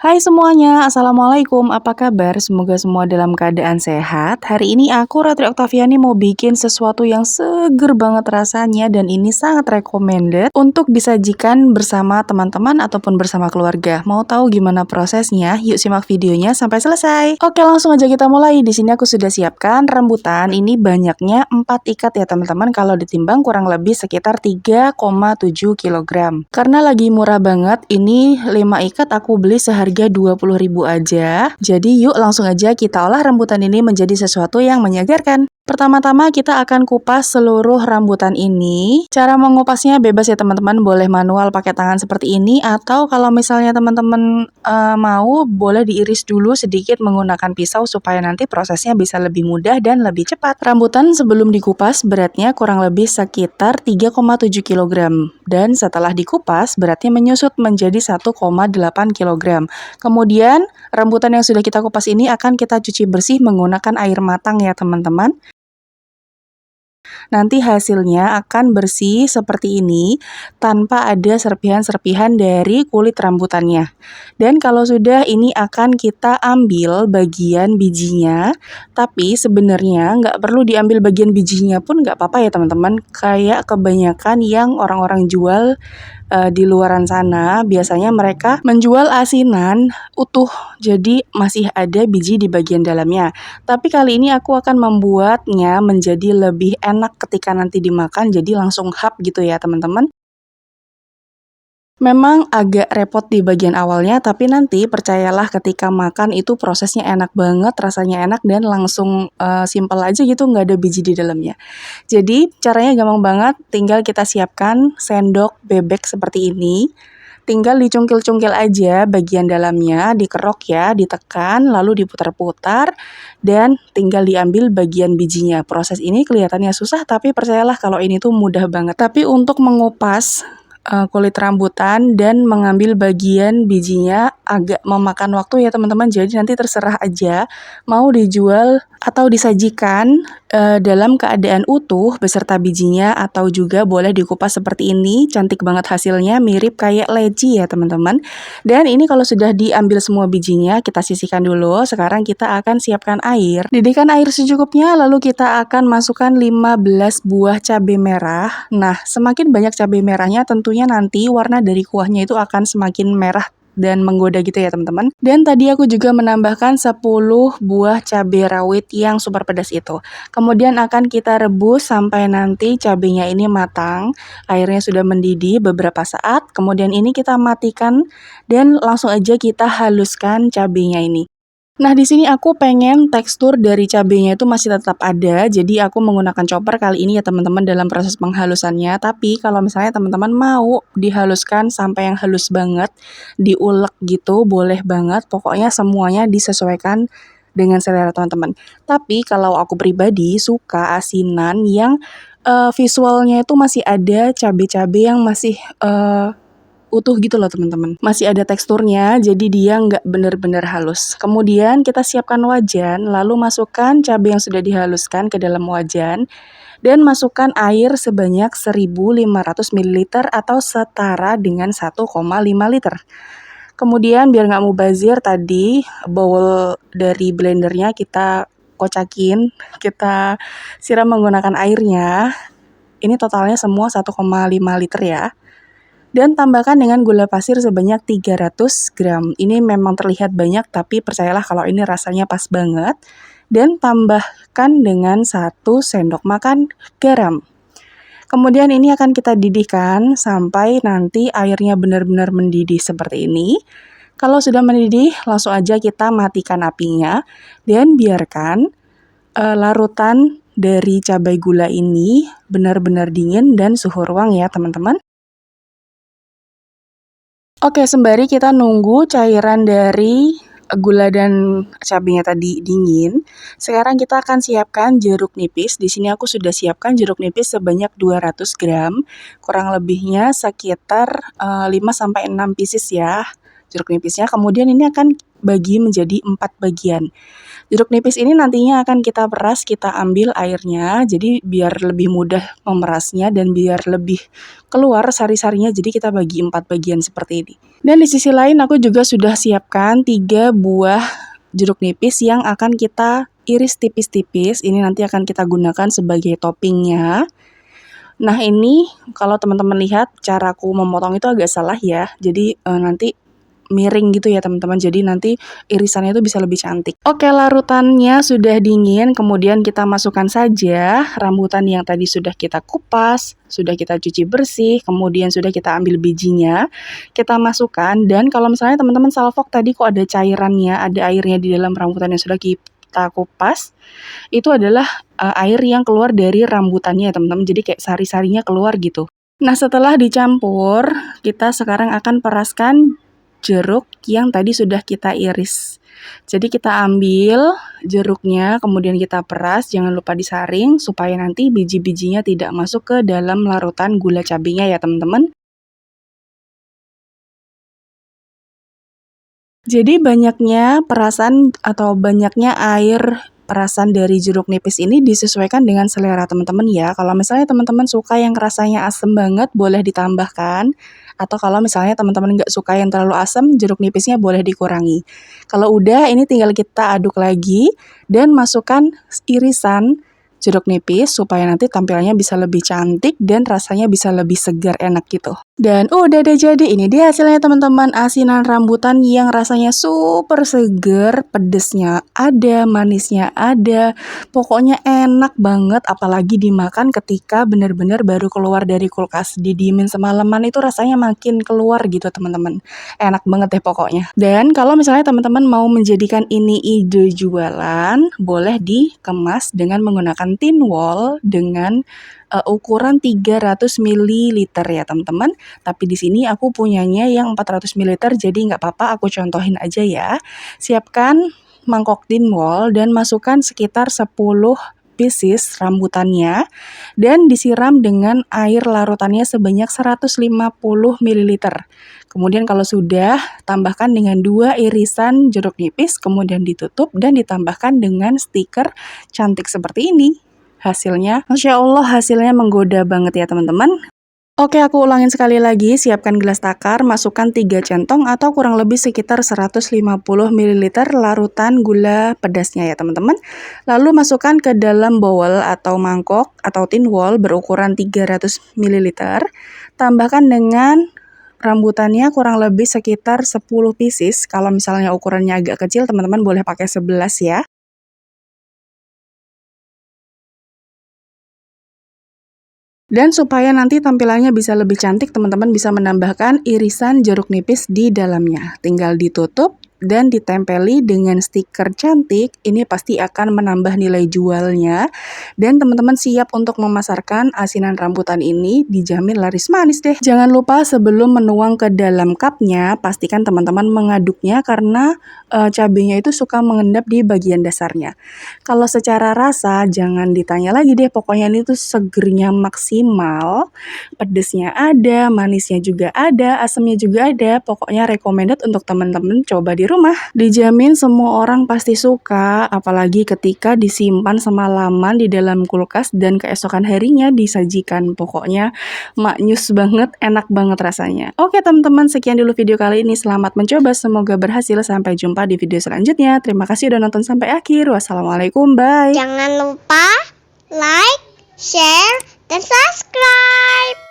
Hai semuanya, Assalamualaikum, apa kabar? Semoga semua dalam keadaan sehat. Hari ini aku, Ratri Oktaviani, mau bikin sesuatu yang seger banget rasanya dan ini sangat recommended untuk disajikan bersama teman-teman ataupun bersama keluarga. Mau tahu gimana prosesnya? Yuk simak videonya sampai selesai. Oke, langsung aja kita mulai. Di sini aku sudah siapkan rambutan. Ini banyaknya 4 ikat ya teman-teman. Kalau ditimbang kurang lebih sekitar 3,7 kg. Karena lagi murah banget, ini 5 ikat aku beli seharga 20.000 aja. Jadi yuk langsung aja kita olah rambutan ini menjadi sesuatu yang menyegarkan. Pertama-tama kita akan kupas seluruh rambutan ini. Cara mengupasnya bebas ya teman-teman, boleh manual pakai tangan seperti ini atau kalau misalnya teman-teman mau boleh diiris dulu sedikit menggunakan pisau supaya nanti prosesnya bisa lebih mudah dan lebih cepat. Rambutan sebelum dikupas beratnya kurang lebih sekitar 3,7 kg dan setelah dikupas beratnya menyusut menjadi 1,8 kg. Kemudian rambutan yang sudah kita kupas ini akan kita cuci bersih menggunakan air matang ya teman-teman. Nanti hasilnya akan bersih seperti ini tanpa ada serpihan-serpihan dari kulit rambutannya. Dan kalau sudah ini akan kita ambil bagian bijinya, tapi sebenarnya nggak perlu diambil bagian bijinya pun nggak apa-apa ya teman-teman. Kayak kebanyakan yang orang-orang jual di luaran sana biasanya mereka menjual asinan utuh, jadi masih ada biji di bagian dalamnya. Tapi kali ini aku akan membuatnya menjadi lebih enak ketika nanti dimakan, jadi langsung hap gitu ya teman-teman. Memang agak repot di bagian awalnya, tapi nanti percayalah ketika makan itu prosesnya enak banget, rasanya enak dan langsung simpel aja gitu, nggak ada biji di dalamnya. Jadi caranya gampang banget, tinggal kita siapkan sendok bebek seperti ini. Tinggal dicungkil-cungkil aja bagian dalamnya, dikerok ya, ditekan, lalu diputar-putar, dan tinggal diambil bagian bijinya. Proses ini kelihatannya susah, tapi percayalah kalau ini tuh mudah banget. Tapi untuk mengupas kulit rambutan dan mengambil bagian bijinya agak memakan waktu ya teman-teman. Jadi nanti terserah aja mau dijual atau disajikan dalam keadaan utuh beserta bijinya atau juga boleh dikupas seperti ini. Cantik banget hasilnya, mirip kayak leci ya teman-teman. Dan ini kalau sudah diambil semua bijinya kita sisihkan dulu. Sekarang kita akan siapkan air. Didihkan air secukupnya lalu kita akan masukkan 15 buah cabai merah. Nah, semakin banyak cabai merahnya tentunya nanti warna dari kuahnya itu akan semakin merah dan menggoda gitu ya teman-teman. Dan tadi aku juga menambahkan 10 buah cabai rawit yang super pedas itu. Kemudian akan kita rebus sampai nanti cabainya ini matang. Airnya sudah mendidih beberapa saat. Kemudian ini kita matikan dan langsung aja kita haluskan cabainya ini. Nah, di sini aku pengen tekstur dari cabenya itu masih tetap ada, jadi aku menggunakan chopper kali ini ya teman-teman dalam proses penghalusannya. Tapi kalau misalnya teman-teman mau dihaluskan sampai yang halus banget, diulek gitu, boleh banget. Pokoknya semuanya disesuaikan dengan selera teman-teman. Tapi kalau aku pribadi suka asinan yang visualnya itu masih ada cabai-cabai yang masih utuh gitu loh teman-teman. Masih ada teksturnya, jadi dia nggak bener-bener halus. Kemudian kita siapkan wajan, lalu masukkan cabai yang sudah dihaluskan ke dalam wajan, dan masukkan air sebanyak 1.500 ml atau setara dengan 1,5 liter. Kemudian biar nggak mubazir tadi, bowl dari blendernya kita kocakin, kita siram menggunakan airnya. Ini totalnya semua 1,5 liter ya. Dan tambahkan dengan gula pasir sebanyak 300 gram. Ini memang terlihat banyak, tapi percayalah kalau ini rasanya pas banget. Dan tambahkan dengan 1 sendok makan garam. Kemudian ini akan kita didihkan sampai nanti airnya benar-benar mendidih seperti ini. Kalau sudah mendidih, langsung aja kita matikan apinya. Dan biarkan larutan dari cabai gula ini benar-benar dingin dan suhu ruang ya teman-teman. Oke, sembari kita nunggu cairan dari gula dan cabenya tadi dingin, sekarang kita akan siapkan jeruk nipis. Di sini aku sudah siapkan jeruk nipis sebanyak 200 gram, kurang lebihnya sekitar 5-6 pieces ya. jeruk nipisnya. Kemudian ini akan bagi menjadi 4 bagian. Jeruk nipis ini nantinya akan kita peras, kita ambil airnya, jadi biar lebih mudah memerasnya dan biar lebih keluar sari-sarinya, jadi kita bagi 4 bagian seperti ini. Dan di sisi lain aku juga sudah siapkan 3 buah jeruk nipis yang akan kita iris tipis-tipis, ini nanti akan kita gunakan sebagai toppingnya. Nah ini kalau teman-teman lihat caraku memotong itu agak salah ya, jadi nanti miring gitu ya teman-teman, jadi nanti irisannya itu bisa lebih cantik. Oke, larutannya sudah dingin, kemudian kita masukkan saja rambutan yang tadi sudah kita kupas, sudah kita cuci bersih, kemudian sudah kita ambil bijinya, kita masukkan. Dan kalau misalnya teman-teman salvok tadi kok ada cairannya, ada airnya di dalam rambutan yang sudah kita kupas, itu adalah air yang keluar dari rambutannya ya teman-teman, jadi kayak sari-sarinya keluar gitu. Nah setelah dicampur, kita sekarang akan peraskan jeruk yang tadi sudah kita iris. Jadi kita ambil jeruknya, kemudian kita peras, jangan lupa disaring supaya nanti biji-bijinya tidak masuk ke dalam larutan gula cabenya ya teman-teman. Jadi banyaknya perasan atau banyaknya air perasan dari jeruk nipis ini disesuaikan dengan selera teman-teman ya. Kalau misalnya teman-teman suka yang rasanya asem banget, boleh ditambahkan. Atau kalau misalnya teman-teman nggak suka yang terlalu asam, jeruk nipisnya boleh dikurangi. Kalau udah, ini tinggal kita aduk lagi dan masukkan irisan jeruk nipis supaya nanti tampilannya bisa lebih cantik dan rasanya bisa lebih segar enak gitu. Dan udah deh, jadi ini dia hasilnya teman-teman, asinan rambutan yang rasanya super seger, pedesnya ada, manisnya ada, pokoknya enak banget apalagi dimakan ketika bener-bener baru keluar dari kulkas, didiemin semalaman itu rasanya makin keluar gitu teman-teman. Enak banget deh pokoknya. Dan kalau misalnya teman-teman mau menjadikan ini ide jualan, boleh dikemas dengan menggunakan tin wall dengan ukuran 300 ml ya teman-teman. Tapi di sini aku punyanya yang 400 ml, jadi nggak apa-apa aku contohin aja ya. Siapkan mangkok tin wall dan masukkan sekitar 10 pieces rambutannya dan disiram dengan air larutannya sebanyak 150 ml. Kemudian kalau sudah, tambahkan dengan 2 irisan jeruk nipis, kemudian ditutup dan ditambahkan dengan stiker cantik seperti ini. Hasilnya, Masya Allah hasilnya menggoda banget ya teman-teman. Oke, aku ulangin sekali lagi, siapkan gelas takar, masukkan 3 centong atau kurang lebih sekitar 150 ml larutan gula pedasnya ya teman-teman. Lalu masukkan ke dalam bowl atau mangkok atau tin wall berukuran 300 ml. Tambahkan dengan rambutannya kurang lebih sekitar 10 pieces. Kalau misalnya ukurannya agak kecil, teman-teman boleh pakai 11 ya. Dan supaya nanti tampilannya bisa lebih cantik, teman-teman bisa menambahkan irisan jeruk nipis di dalamnya. Tinggal ditutup dan ditempeli dengan stiker cantik, ini pasti akan menambah nilai jualnya. Dan teman-teman siap untuk memasarkan asinan rambutan ini, dijamin laris manis deh. Jangan lupa sebelum menuang ke dalam cupnya, pastikan teman-teman mengaduknya karena cabenya itu suka mengendap di bagian dasarnya. Kalau secara rasa, jangan ditanya lagi deh, pokoknya ini tuh segernya maksimal, pedesnya ada, manisnya juga ada, asamnya juga ada, pokoknya recommended untuk teman-teman coba di rumah. Dijamin semua orang pasti suka, apalagi ketika disimpan semalaman di dalam kulkas dan keesokan harinya disajikan. Pokoknya maknyus banget, enak banget rasanya. Oke teman-teman, sekian dulu video kali ini. Selamat mencoba, semoga berhasil. Sampai jumpa di video selanjutnya. Terima kasih udah nonton sampai akhir. Wassalamualaikum, bye. Jangan lupa like, share, dan subscribe.